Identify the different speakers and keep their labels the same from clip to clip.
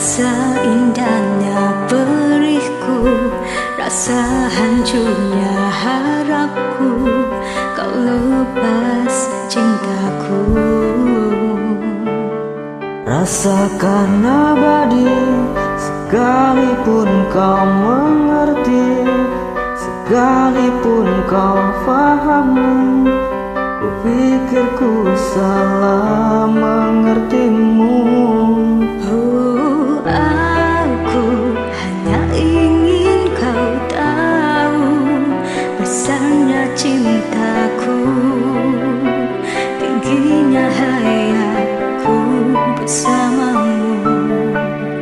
Speaker 1: Rasa indahnya perihku, rasa hancurnya harapku, kau lepas cintaku.
Speaker 2: Rasakan abadi, sekalipun kau mengerti, sekalipun kau fahami. Ku pikir ku salah mengertimu.
Speaker 1: Oh, aku hanya ingin kau tahu besarnya cintaku, tingginya hayatku bersamamu.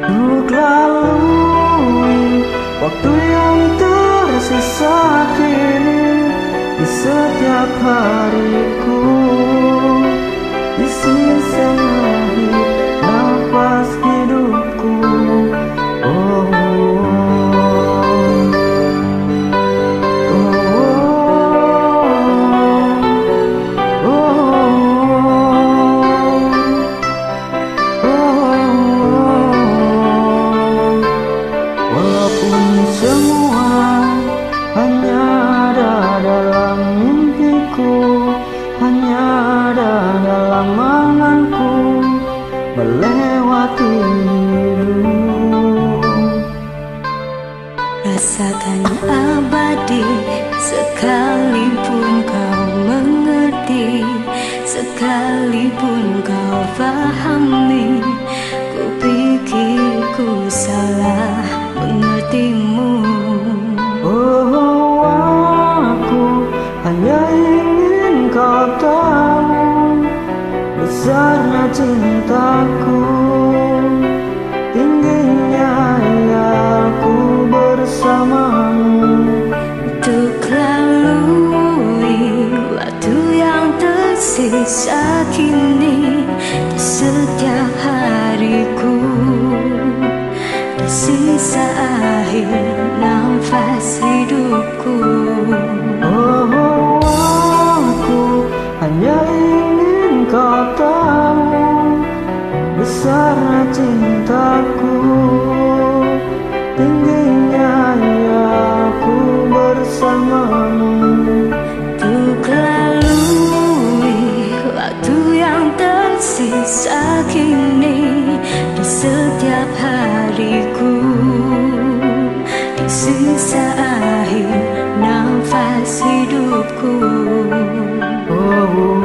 Speaker 2: Untuk lalui waktu yang tersisa kini di setiap hariku, di sisa akhir nafas hidupku. Oh, walaupun semua hanya ada dalam mimpiku, hanya ada dalam anganku, melewati hidup.
Speaker 1: Rasakan abadi, sekalipun kau mengerti, sekalipun kau pahami. Ku pikir ku salah mengertimu.
Speaker 2: Oh, aku hanya ingin kau tahu besarnya cintaku, tingginya hayalku bersamamu.
Speaker 1: Untuk lalui waktu yang tersisa kini di setiap hariku, di sisa akhir nafas hidupku.
Speaker 2: Oh, aku hanya ingin kau tahu besarnya cintaku, tingginya hayalku bersamamu.
Speaker 1: Untuk lalui waktu yang tersisa kini di setiap hariku, di sisa akhir nafas hidupku.
Speaker 2: Oh,